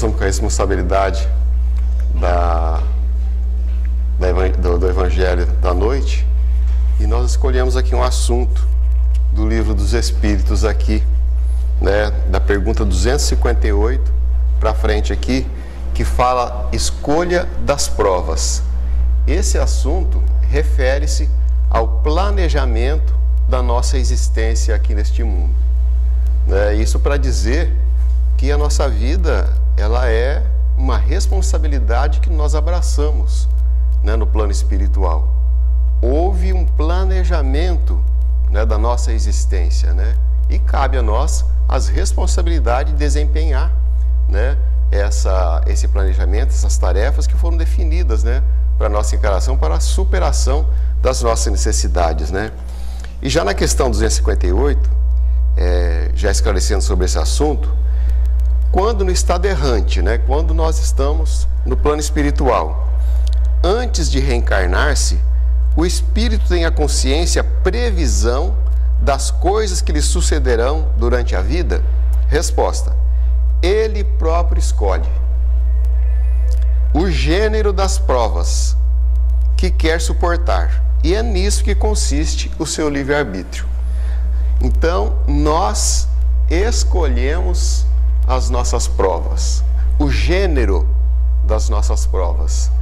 estamos com a responsabilidade do Evangelho da noite, e nós escolhemos aqui um assunto do Livro dos Espíritos aqui, né, da pergunta 258 para frente aqui, que fala escolha das provas. Esse assunto refere-se ao planejamento da nossa existência aqui neste mundo. Isso para dizer que a nossa vida, ela é uma responsabilidade que nós abraçamos, né, no plano espiritual. Houve um planejamento, né, da nossa existência, né, e cabe a nós as responsabilidades de desempenhar, né, esse planejamento, essas tarefas que foram definidas, né, para a nossa encarnação, para a superação das nossas necessidades, né. E já na questão 258, já esclarecendo sobre esse assunto, quando no estado errante, né, quando nós estamos no plano espiritual, antes de reencarnar-se, o espírito tem a consciência, previsão das coisas que lhe sucederão durante a vida? Resposta: ele próprio escolhe o gênero das provas que quer suportar, e é nisso que consiste o seu livre-arbítrio. Então, nós escolhemos as nossas provas, o gênero das nossas provas.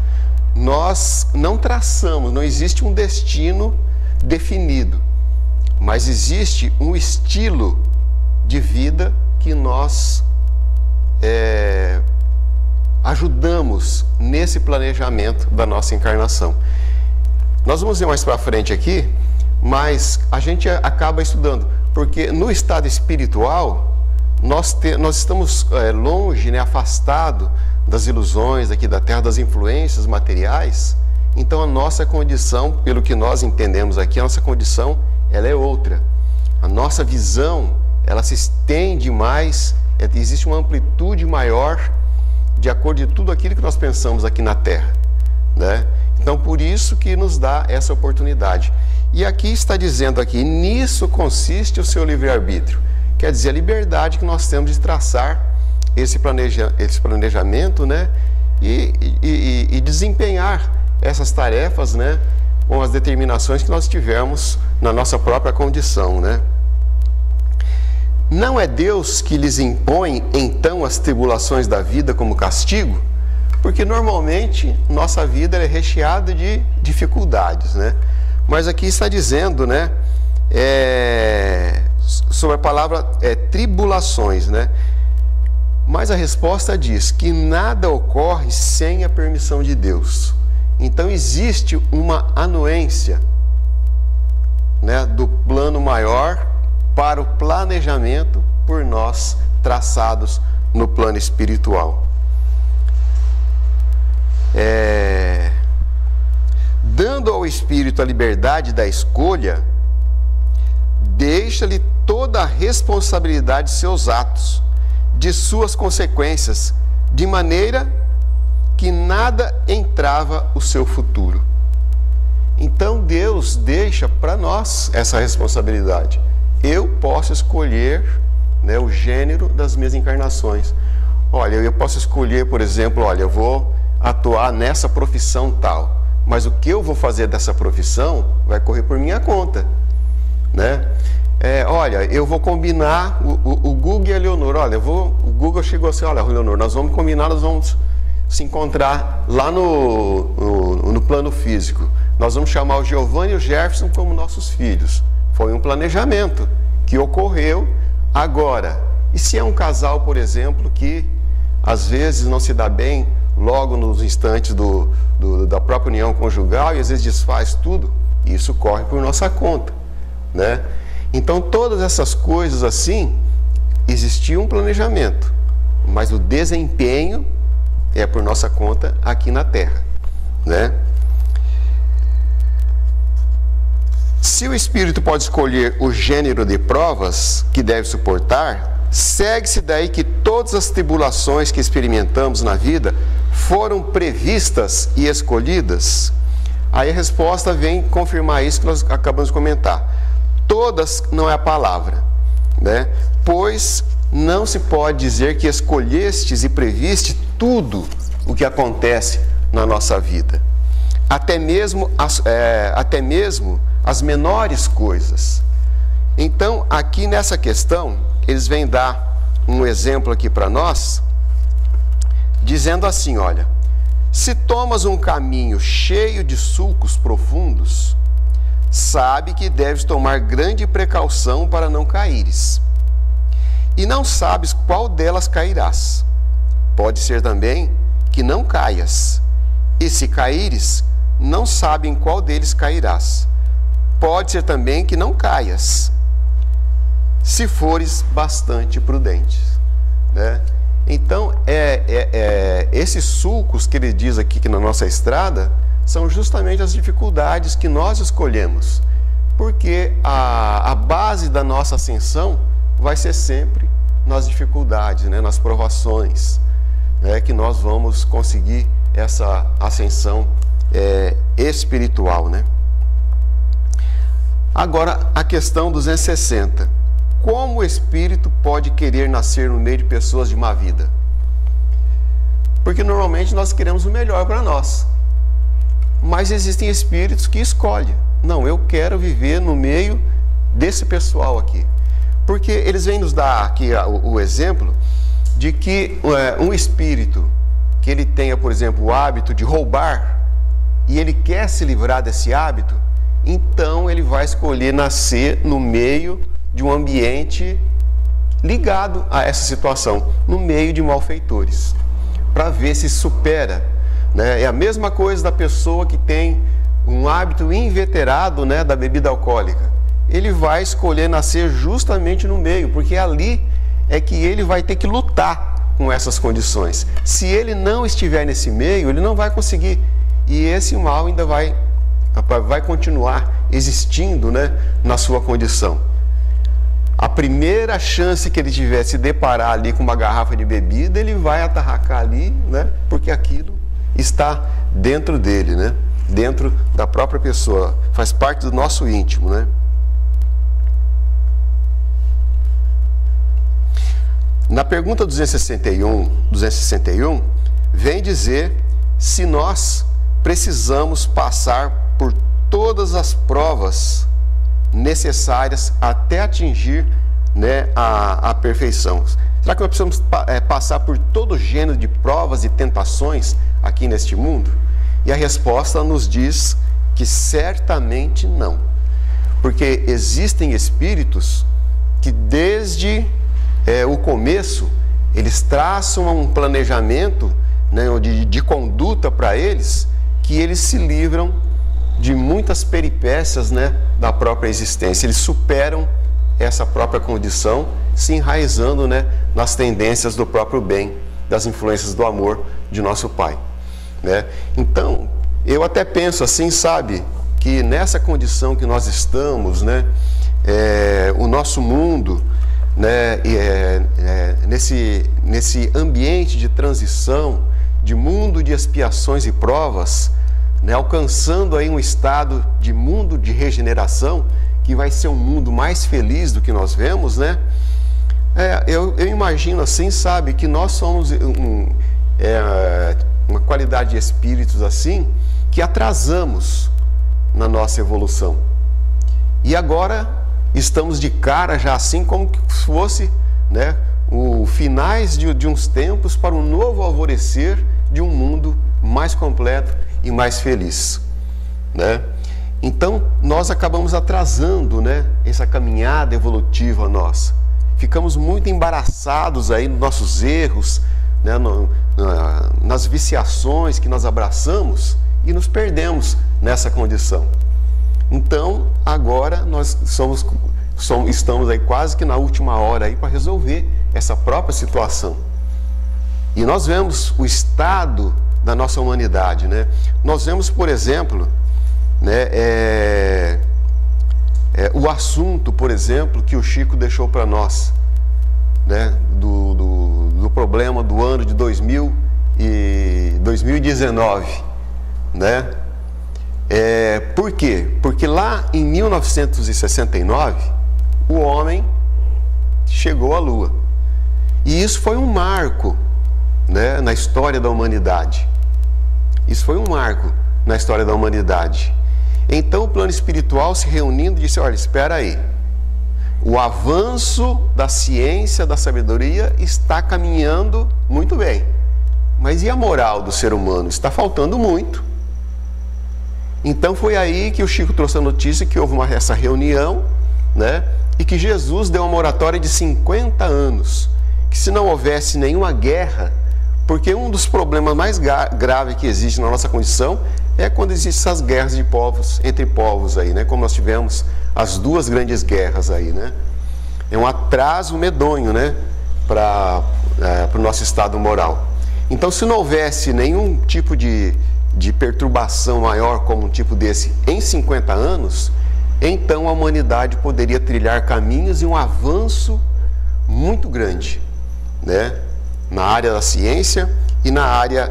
Nós não traçamos, não existe um destino definido, mas existe um estilo de vida que nós ajudamos nesse planejamento da nossa encarnação. Nós vamos ver mais para frente aqui, mas a gente acaba estudando, porque no estado espiritual nós estamos longe, né, afastado das ilusões aqui da Terra, das influências materiais. Então a nossa condição, pelo que nós entendemos aqui, a nossa condição, ela é outra. A nossa visão, ela se estende mais, existe uma amplitude maior de acordo com tudo aquilo que nós pensamos aqui na Terra, né? Então por isso que nos dá essa oportunidade. E aqui está dizendo aqui, nisso consiste o seu livre-arbítrio. Quer dizer, a liberdade que nós temos de traçar esse planejamento, né, e desempenhar essas tarefas, né, com as determinações que nós tivermos na nossa própria condição, né. Não é Deus que lhes impõe, então, as tribulações da vida como castigo? Porque normalmente nossa vida é recheada de dificuldades, né. Mas aqui está dizendo, né, sobre a palavra tribulações, né. Mas a resposta diz que nada ocorre sem a permissão de Deus. Então existe uma anuência, né, do plano maior para o planejamento por nós traçados no plano espiritual. Dando ao espírito a liberdade da escolha, deixa-lhe toda a responsabilidade de seus atos, de suas consequências, de maneira que nada entrava o seu futuro. Então Deus deixa para nós essa responsabilidade. Eu posso escolher, né, o gênero das minhas encarnações. Olha, eu posso escolher, por exemplo, olha, eu vou atuar nessa profissão tal, mas o que eu vou fazer dessa profissão vai correr por minha conta, né? Olha, eu vou combinar o Guga e a Leonor. Olha, o Guga chegou assim: olha, Leonor, nós vamos combinar, nós vamos se encontrar lá no plano físico. Nós vamos chamar o Giovanni e o Jefferson como nossos filhos. Foi um planejamento que ocorreu agora. E se é um casal, por exemplo, que às vezes não se dá bem logo nos instantes da própria união conjugal e às vezes desfaz tudo, isso corre por nossa conta, né? Então todas essas coisas assim, existia um planejamento, mas o desempenho é por nossa conta aqui na Terra, né? Se o espírito pode escolher o gênero de provas que deve suportar, segue-se daí que todas as tribulações que experimentamos na vida foram previstas e escolhidas? Aí a resposta vem confirmar isso que nós acabamos de comentar. Todas não é a palavra, né? Pois não se pode dizer que escolhestes e previste tudo o que acontece na nossa vida. Até mesmo as menores coisas. Então, aqui nessa questão, eles vêm dar um exemplo aqui para nós, dizendo assim, olha, se tomas um caminho cheio de sulcos profundos, sabe que deves tomar grande precaução para não caíres. E não sabes qual delas cairás. Pode ser também que não caias. E se caíres, não sabe em qual deles cairás. Pode ser também que não caias, se fores bastante prudente, né? Então, esses sulcos que ele diz aqui que na nossa estrada são justamente as dificuldades que nós escolhemos, porque a base da nossa ascensão vai ser sempre nas dificuldades, né? Nas provações, né? Que nós vamos conseguir essa ascensão espiritual, né? Agora, a questão 260. Como o espírito pode querer nascer no meio de pessoas de má vida? Porque normalmente nós queremos o melhor para nós. Mas existem espíritos que escolhem. Não, eu quero viver no meio desse pessoal aqui. Porque eles vêm nos dar aqui o exemplo de que um espírito que ele tenha, por exemplo, o hábito de roubar, e ele quer se livrar desse hábito, então ele vai escolher nascer no meio de um ambiente ligado a essa situação, no meio de malfeitores, para ver se supera, né? É a mesma coisa da pessoa que tem um hábito inveterado, né, da bebida alcoólica. Ele vai escolher nascer justamente no meio, porque ali é que ele vai ter que lutar com essas condições. Se ele não estiver nesse meio, ele não vai conseguir. E esse mal ainda vai continuar existindo, né, na sua condição. A primeira chance que ele tiver de se deparar ali com uma garrafa de bebida, ele vai atarracar ali, né, porque aquilo está dentro dele, né, dentro da própria pessoa, faz parte do nosso íntimo, né. Na pergunta 261, vem dizer se nós precisamos passar por todas as provas necessárias até atingir, né, a perfeição. Será que nós precisamos passar por todo gênero de provas e tentações aqui neste mundo? E a resposta nos diz que certamente não. Porque existem espíritos que desde o começo, eles traçam um planejamento, né, de conduta para eles, que eles se livram de muitas peripécias, né, da própria existência. Eles superam essa própria condição, se enraizando, né, nas tendências do próprio bem, das influências do amor de nosso Pai, né? Então, eu até penso assim, sabe, que nessa condição que nós estamos, né, o nosso mundo, né, nesse ambiente de transição, de mundo de expiações e provas, né, alcançando aí um estado de mundo de regeneração, que vai ser um mundo mais feliz do que nós vemos, né? Eu imagino assim, sabe, que nós somos uma qualidade de espíritos assim, que atrasamos na nossa evolução. E agora estamos de cara já assim como que fosse, né, o finais de uns tempos para um novo alvorecer de um mundo mais completo e mais feliz, né? Então nós acabamos atrasando, né, essa caminhada evolutiva nossa. Ficamos muito embaraçados aí nos nossos erros, né, nas viciações que nós abraçamos e nos perdemos nessa condição. Então agora nós estamos aí quase que na última hora aí para resolver essa própria situação. E nós vemos o estado da nossa humanidade, né? Nós vemos, por exemplo, né, o assunto, por exemplo, que o Chico deixou para nós, né, do problema do ano de 2019, né? Por quê? Porque lá em 1969 o homem chegou à Lua. E isso foi um marco, né, na história da humanidade. Isso foi um marco na história da humanidade. Então o plano espiritual se reunindo disse, olha, espera aí. O avanço da ciência, da sabedoria está caminhando muito bem. Mas e a moral do ser humano? Está faltando muito. Então foi aí que o Chico trouxe a notícia que houve essa reunião, né? E que Jesus deu uma moratória de 50 anos. Que se não houvesse nenhuma guerra, porque um dos problemas mais graves que existe na nossa condição é quando existem essas guerras de povos, entre povos aí, né? Como nós tivemos as duas grandes guerras aí, né? É um atraso medonho, né? Para o nosso estado moral. Então, se não houvesse nenhum tipo de perturbação maior como um tipo desse em 50 anos, então a humanidade poderia trilhar caminhos e um avanço muito grande, né? Na área da ciência e na área...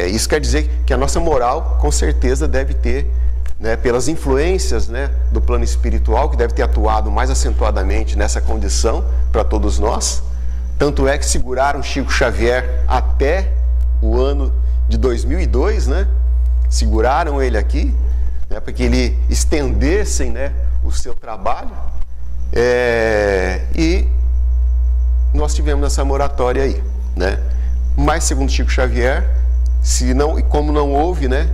isso quer dizer que a nossa moral, com certeza, deve ter, né, pelas influências, né, do plano espiritual, que deve ter atuado mais acentuadamente nessa condição para todos nós. Tanto é que seguraram Chico Xavier até o ano de 2002, né? Seguraram ele aqui, né, para que ele estendessem, né, o seu trabalho. E nós tivemos essa moratória aí, né? Mas, segundo Chico Xavier, como não houve, né,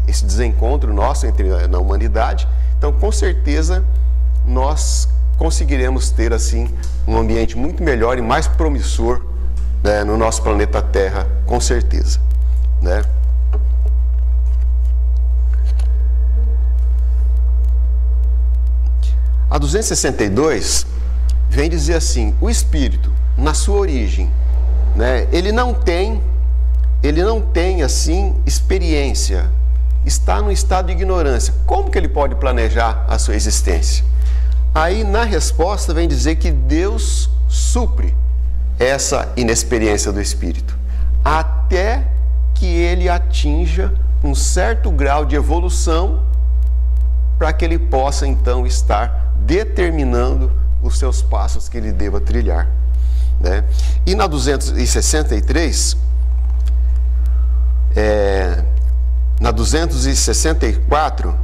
esse desencontro nosso na humanidade, então com certeza nós conseguiremos ter assim um ambiente muito melhor e mais promissor, né, no nosso planeta Terra, com certeza, né? A 262 vem dizer assim: o espírito, na sua origem, né, ele não tem assim experiência, está no estado de ignorância. Como que ele pode planejar a sua existência? Aí na resposta vem dizer que Deus supre essa inexperiência do espírito, até que ele atinja um certo grau de evolução, para que ele possa então estar determinando os seus passos que ele deva trilhar, né? E na 263, na 264,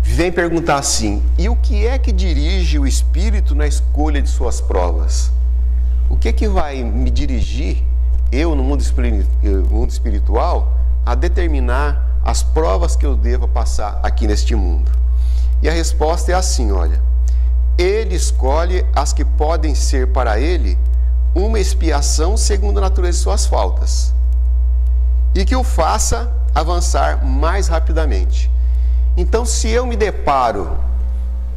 vem perguntar assim: e o que é que dirige o espírito na escolha de suas provas? O que é que vai me dirigir, eu no mundo espiritual, a determinar as provas que eu devo passar aqui neste mundo? E a resposta é assim, olha: ele escolhe as que podem ser para ele uma expiação segundo a natureza de suas faltas, e que o faça avançar mais rapidamente. Então, se eu me deparo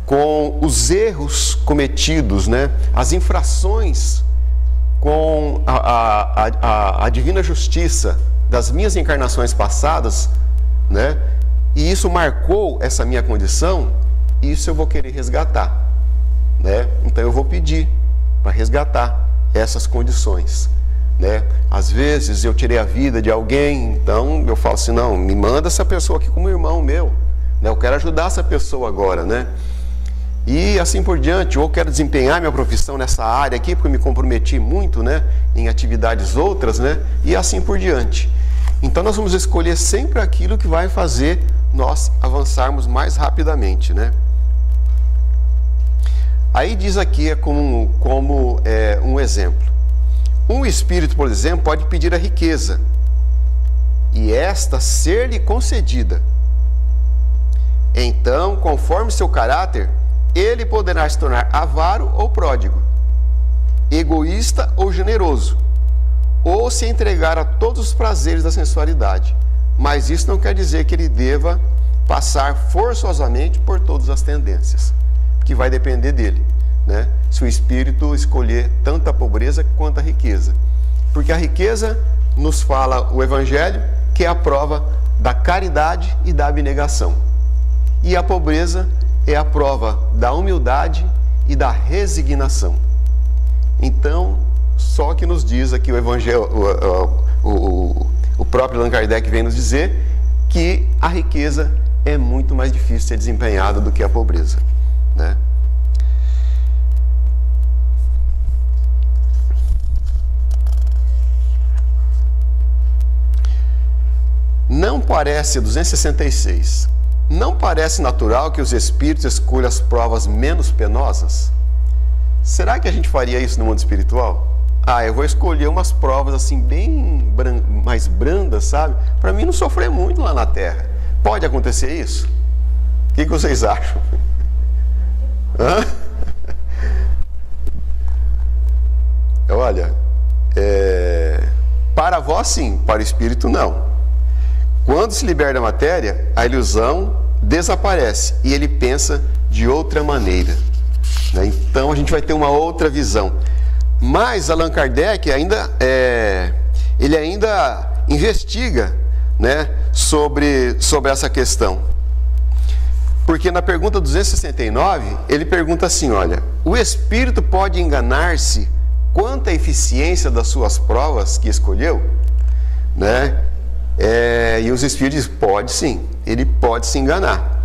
com os erros cometidos, né, as infrações com a divina justiça das minhas encarnações passadas, né, e isso marcou essa minha condição, isso eu vou querer resgatar, né? Então eu vou pedir para resgatar essas condições, né? Às vezes eu tirei a vida de alguém, então eu falo assim: não, me manda essa pessoa aqui como irmão meu, né? Eu quero ajudar essa pessoa agora, né? E assim por diante. Ou quero desempenhar minha profissão nessa área aqui, porque eu me comprometi muito, né, em atividades outras, né? E assim por diante. Então nós vamos escolher sempre aquilo que vai fazer nós avançarmos mais rapidamente, né? Aí diz aqui, como um exemplo: um espírito, por exemplo, pode pedir a riqueza, e esta ser-lhe concedida. Então, conforme seu caráter, ele poderá se tornar avaro ou pródigo, egoísta ou generoso, ou se entregar a todos os prazeres da sensualidade. Mas isso não quer dizer que ele deva passar forçosamente por todas as tendências, que vai depender dele, né? Se o espírito escolher tanto a pobreza quanto a riqueza. Porque a riqueza, nos fala o Evangelho, que é a prova da caridade e da abnegação. E a pobreza é a prova da humildade e da resignação. Então, só que nos diz aqui o Evangelho, o próprio Allan Kardec vem nos dizer que a riqueza é muito mais difícil de ser desempenhada do que a pobreza, né? não parece, 266, não parece natural que os espíritos escolham as provas menos penosas? Será que a gente faria isso no mundo espiritual? Ah, eu vou escolher umas provas assim bem mais brandas, sabe? Para mim não sofrer muito lá na Terra. Pode acontecer isso? O que vocês acham? Hã? Olha, para vós sim, para o espírito não. Quando se liberta da matéria, a ilusão desaparece e ele pensa de outra maneira, né? Então a gente vai ter uma outra visão. Mas Allan Kardec ele ainda investiga, né, sobre essa questão. Porque na pergunta 269, ele pergunta assim, olha, o espírito pode enganar-se quanto à eficiência das suas provas que escolheu? Né? E os espíritos dizem, pode sim, ele pode se enganar.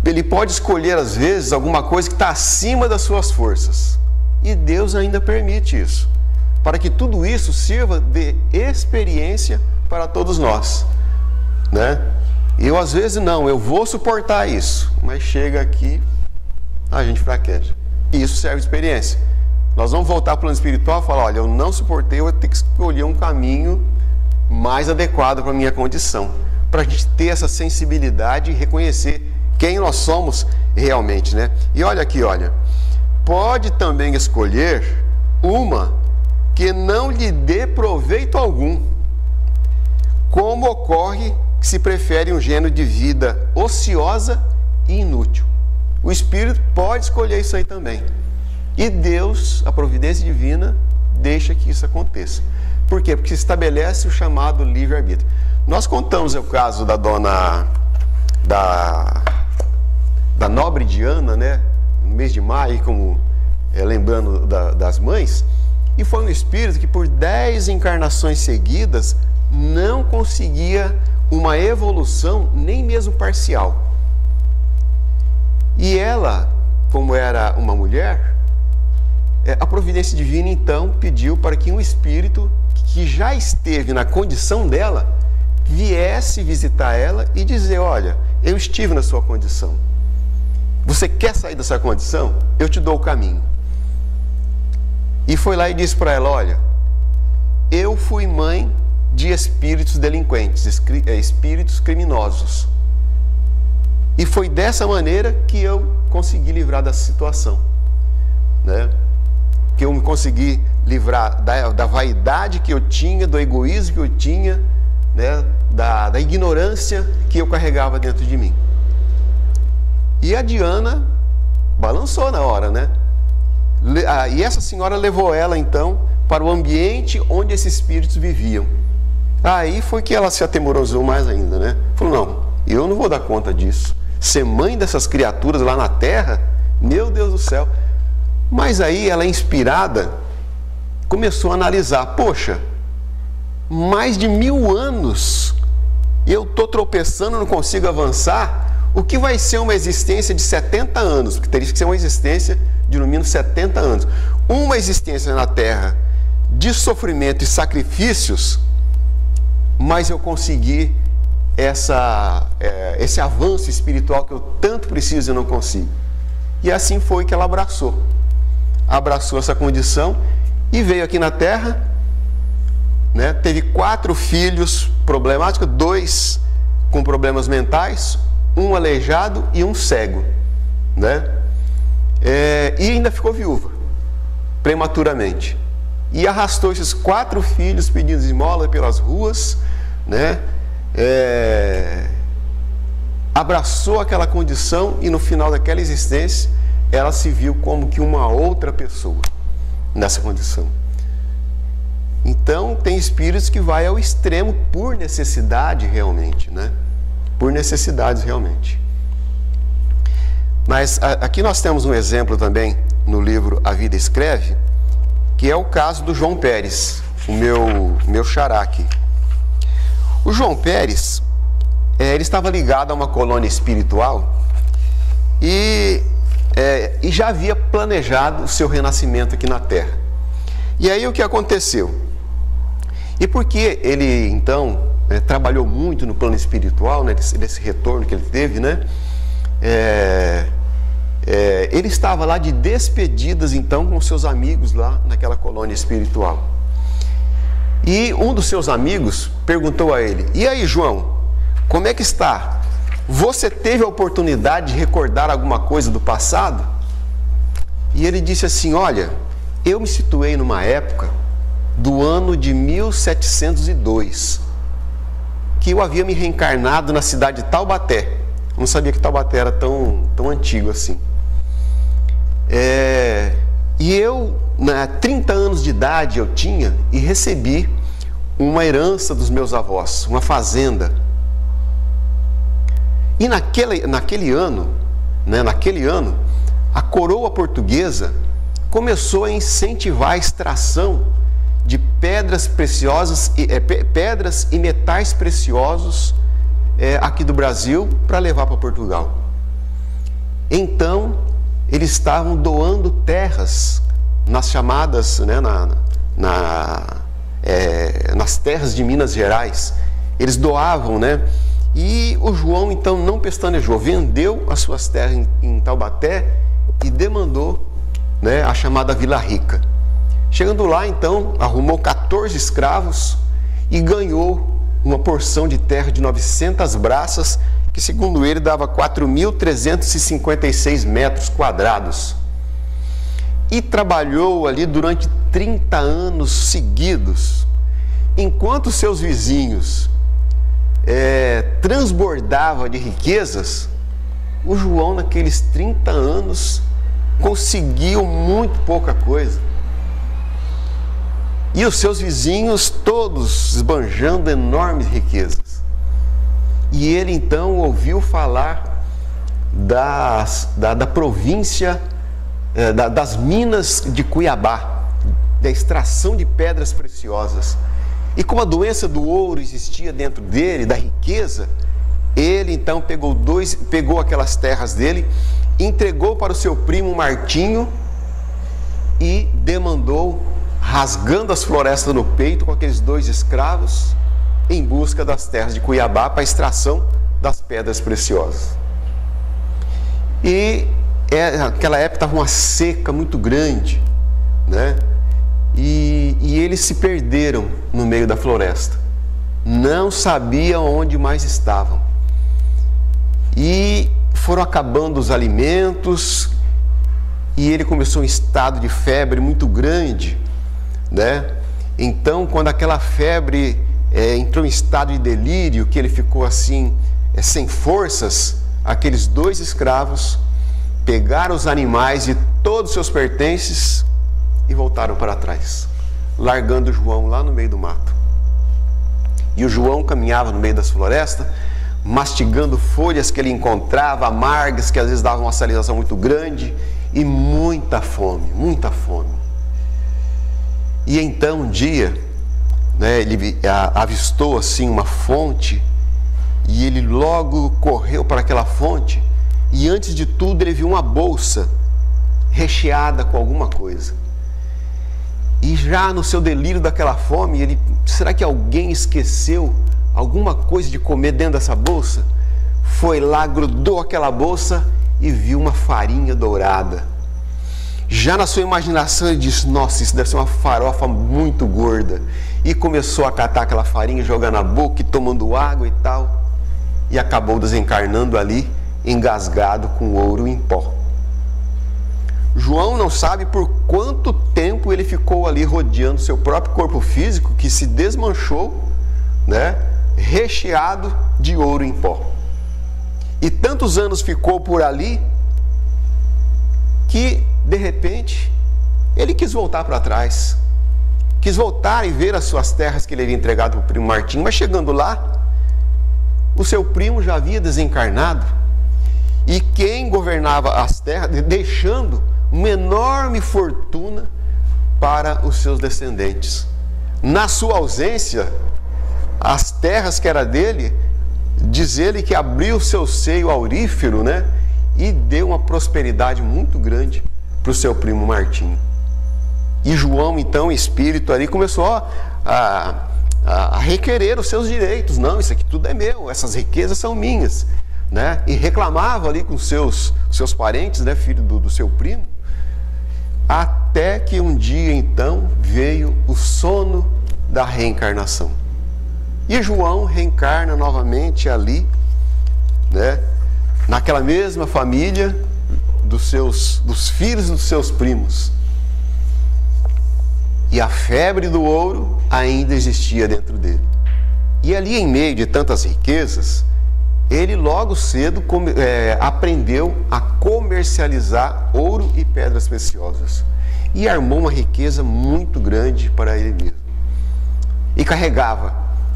Ele pode escolher às vezes alguma coisa que está acima das suas forças. E Deus ainda permite isso, para que tudo isso sirva de experiência para todos nós, né? Eu às vezes não, eu vou suportar isso, mas chega aqui, a gente fraqueja. E isso serve de experiência. Nós vamos voltar para o plano espiritual e falar, olha, eu não suportei, eu vou ter que escolher um caminho mais adequado para a minha condição, para a gente ter essa sensibilidade e reconhecer quem nós somos realmente, né? E olha aqui, olha, pode também escolher uma que não lhe dê proveito algum, como ocorre que se prefere um gênero de vida ociosa e inútil. O espírito pode escolher isso aí também. E Deus, a providência divina, deixa que isso aconteça. Por quê? Porque se estabelece o chamado livre-arbítrio. Nós contamos o caso da dona da nobre Diana, né? No mês de maio, como lembrando das mães, e foi um espírito que por 10 encarnações seguidas não conseguia uma evolução nem mesmo parcial. E ela, como era uma mulher, a providência divina então pediu para que um espírito que já esteve na condição dela viesse visitar ela e dizer, olha, eu estive na sua condição. Você quer sair dessa condição? Eu te dou o caminho. E foi lá e disse para ela, olha, eu fui mãe de espíritos delinquentes, espíritos criminosos. E foi dessa maneira que eu consegui livrar dessa situação, né? Que eu me consegui livrar da vaidade que eu tinha, do egoísmo que eu tinha, né? Da ignorância que eu carregava dentro de mim. E a Diana balançou na hora, né? E essa senhora levou ela então para o ambiente onde esses espíritos viviam. Aí foi que ela se atemorizou mais ainda, né? Falou, não, eu não vou dar conta disso. Ser mãe dessas criaturas lá na Terra, meu Deus do céu. Mas aí ela, inspirada, começou a analisar, poxa, mais de 1000 anos eu estou tropeçando, não consigo avançar. O que vai ser uma existência de 70 anos? Porque teria que ser uma existência de no mínimo 70 anos. Uma existência na Terra de sofrimento e sacrifícios, mas eu consegui esse avanço espiritual que eu tanto preciso e não consigo. E assim foi que ela abraçou essa condição e veio aqui na Terra, né? Teve 4 filhos problemáticos, 2 com problemas mentais, um aleijado e um cego, né? E ainda ficou viúva prematuramente e arrastou esses 4 filhos pedindo esmola pelas ruas, né? Abraçou aquela condição e no final daquela existência ela se viu como que uma outra pessoa nessa condição. Então tem espíritos que vai ao extremo por necessidade realmente, né? Por necessidades realmente. Mas aqui nós temos um exemplo também no livro A Vida Escreve, que é o caso do João Pérez, o meu xará aqui. O João Pérez, ele estava ligado a uma colônia espiritual e já havia planejado o seu renascimento aqui na Terra. E aí o que aconteceu? E porque ele então trabalhou muito no plano espiritual, né, desse retorno que ele teve, né? Ele estava lá de despedidas então com seus amigos lá naquela colônia espiritual. E um dos seus amigos perguntou a ele: e aí, João, como é que está? Você teve a oportunidade de recordar alguma coisa do passado? E ele disse assim: olha, eu me situei numa época do ano de 1702, que eu havia me reencarnado na cidade de Taubaté. Eu não sabia que Taubaté era tão antigo assim. E eu, 30 anos de idade eu tinha, e recebi uma herança dos meus avós, uma fazenda. E naquele ano, a coroa portuguesa começou a incentivar a extração de pedras preciosas, pedras e metais preciosos aqui do Brasil para levar para Portugal. Então, eles estavam doando terras nas chamadas, nas terras de Minas Gerais. Eles doavam, né? E o João, então, não pestanejou, vendeu as suas terras em Taubaté e demandou, né, a chamada Vila Rica. Chegando lá, então, arrumou 14 escravos e ganhou uma porção de terra de 900 braças, que segundo ele dava 4.356 metros quadrados. E trabalhou ali durante 30 anos seguidos, enquanto seus vizinhos transbordavam de riquezas. O João, naqueles 30 anos, conseguiu muito pouca coisa. E os seus vizinhos todos esbanjando enormes riquezas. E ele então ouviu falar da província, das minas de Cuiabá, da extração de pedras preciosas. E como a doença do ouro existia dentro dele, da riqueza, ele então pegou aquelas terras dele, entregou para o seu primo Martinho e demandou, rasgando as florestas no peito com aqueles 2 escravos, em busca das terras de Cuiabá para a extração das pedras preciosas. E naquela época estava uma seca muito grande, né? E eles se perderam no meio da floresta, não sabiam onde mais estavam, e foram acabando os alimentos, e ele começou um estado de febre muito grande, né? Então, quando aquela febre entrou em estado de delírio, que ele ficou assim, sem forças, aqueles 2 escravos pegaram os animais e todos os seus pertences e voltaram para trás, largando o João lá no meio do mato. E o João caminhava no meio das florestas, mastigando folhas que ele encontrava, amargas, que às vezes davam uma salivação muito grande, e muita fome, muita fome. E então um dia, né, ele avistou assim uma fonte, e ele logo correu para aquela fonte, e antes de tudo ele viu uma bolsa recheada com alguma coisa. E já no seu delírio daquela fome, será que alguém esqueceu alguma coisa de comer dentro dessa bolsa? Foi lá, grudou aquela bolsa e viu uma farinha dourada. Já na sua imaginação ele disse: nossa, isso deve ser uma farofa muito gorda. E começou a catar aquela farinha, jogar na boca e tomando água e tal. E acabou desencarnando ali, engasgado com ouro em pó. João não sabe por quanto tempo ele ficou ali rodeando seu próprio corpo físico, que se desmanchou, né, recheado de ouro em pó. E tantos anos ficou por ali, que de repente ele quis voltar para trás, quis voltar e ver as suas terras que ele havia entregado para o primo Martinho. Mas chegando lá, o seu primo já havia desencarnado, e quem governava as terras, deixando uma enorme fortuna para os seus descendentes. Na sua ausência, as terras que era dele, diz ele que abriu o seu seio aurífero, né, e deu uma prosperidade muito grande para o seu primo Martinho. E João, então, espírito ali, começou a requerer os seus direitos. Não, isso aqui tudo é meu, essas riquezas são minhas, né? E reclamava ali com seus parentes, né, filho do seu primo, até que um dia então veio o sono da reencarnação. E João reencarna novamente ali, né, naquela mesma família dos filhos dos seus primos. E a febre do ouro ainda existia dentro dele. E ali, em meio de tantas riquezas, ele logo cedo aprendeu a comercializar ouro e pedras preciosas. E armou uma riqueza muito grande para ele mesmo. E carregava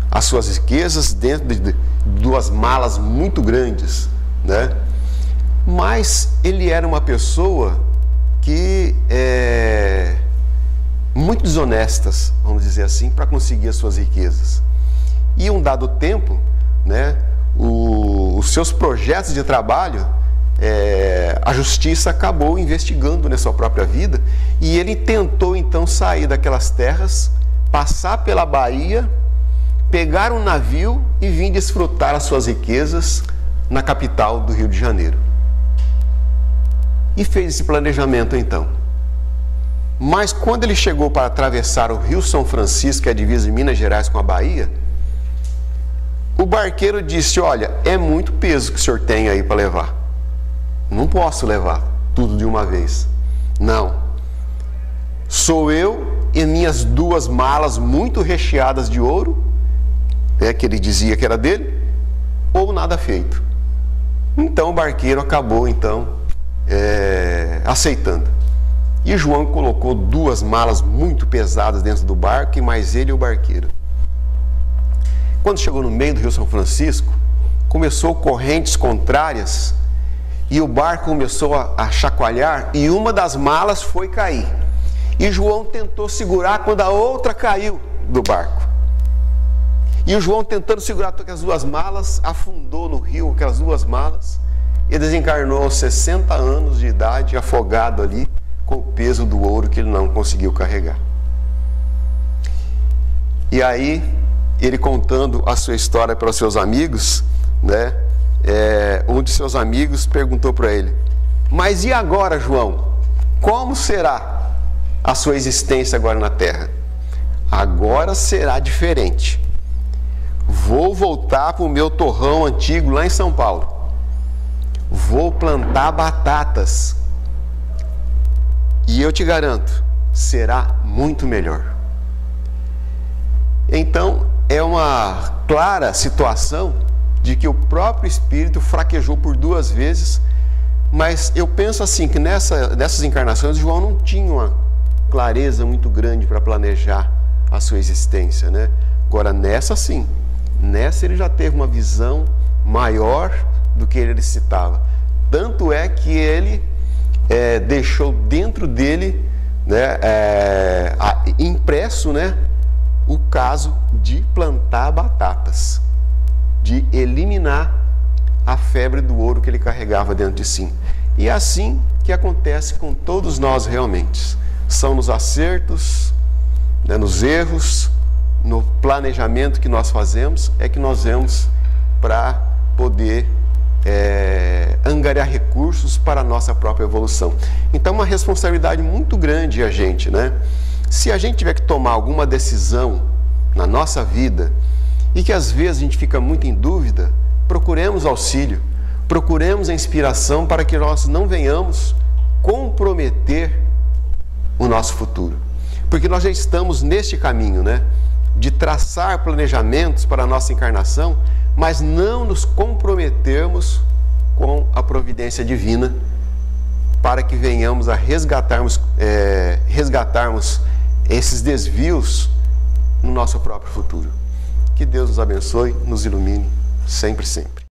as suas riquezas dentro de duas malas muito grandes, né? Mas ele era uma pessoa que muito desonestas, vamos dizer assim, para conseguir as suas riquezas. E um dado tempo, né, os seus projetos de trabalho, a justiça acabou investigando na sua própria vida, e ele tentou então sair daquelas terras, passar pela Bahia, pegar um navio e vir desfrutar as suas riquezas na capital do Rio de Janeiro. E fez esse planejamento então. Mas quando ele chegou para atravessar o Rio São Francisco, que é a divisa de Minas Gerais com a Bahia, o barqueiro disse: olha, é muito peso que o senhor tem aí para levar. Não posso levar tudo de uma vez. Não. Sou eu e minhas duas malas muito recheadas de ouro, que ele dizia que era dele, ou nada feito. Então o barqueiro acabou aceitando. E João colocou duas malas muito pesadas dentro do barco, e mais ele e o barqueiro. Quando chegou no meio do Rio São Francisco, começou correntes contrárias, e o barco começou a chacoalhar, e uma das malas foi cair. E João tentou segurar quando a outra caiu do barco. E o João, tentando segurar aquelas duas malas, afundou no rio aquelas duas malas, e desencarnou aos 60 anos de idade, afogado ali, com o peso do ouro que ele não conseguiu carregar. E aí, ele contando a sua história para os seus amigos, né, um de seus amigos perguntou para ele: mas e agora, João? Como será a sua existência agora na Terra? Agora será diferente. Vou voltar para o meu torrão antigo lá em São Paulo. Vou plantar batatas. E eu te garanto, será muito melhor. Então, é uma clara situação de que o próprio espírito fraquejou por duas vezes, mas eu penso assim, que nessas encarnações, João não tinha uma clareza muito grande para planejar a sua existência, né? Agora, nessa sim, nessa ele já teve uma visão maior do que ele citava. Tanto é que ele deixou dentro dele, né, impresso, né, o caso de plantar batatas, de eliminar a febre do ouro que ele carregava dentro de si. E é assim que acontece com todos nós realmente. São nos acertos, né, nos erros, no planejamento que nós fazemos, é que nós vemos para poder angariar recursos para a nossa própria evolução. Então, uma responsabilidade muito grande a gente, né? Se a gente tiver que tomar alguma decisão na nossa vida e que às vezes a gente fica muito em dúvida, procuremos auxílio, procuremos a inspiração para que nós não venhamos comprometer o nosso futuro. Porque nós já estamos neste caminho, né? De traçar planejamentos para a nossa encarnação, mas não nos comprometermos com a providência divina para que venhamos a resgatarmos esses desvios no nosso próprio futuro. Que Deus nos abençoe, nos ilumine sempre, sempre.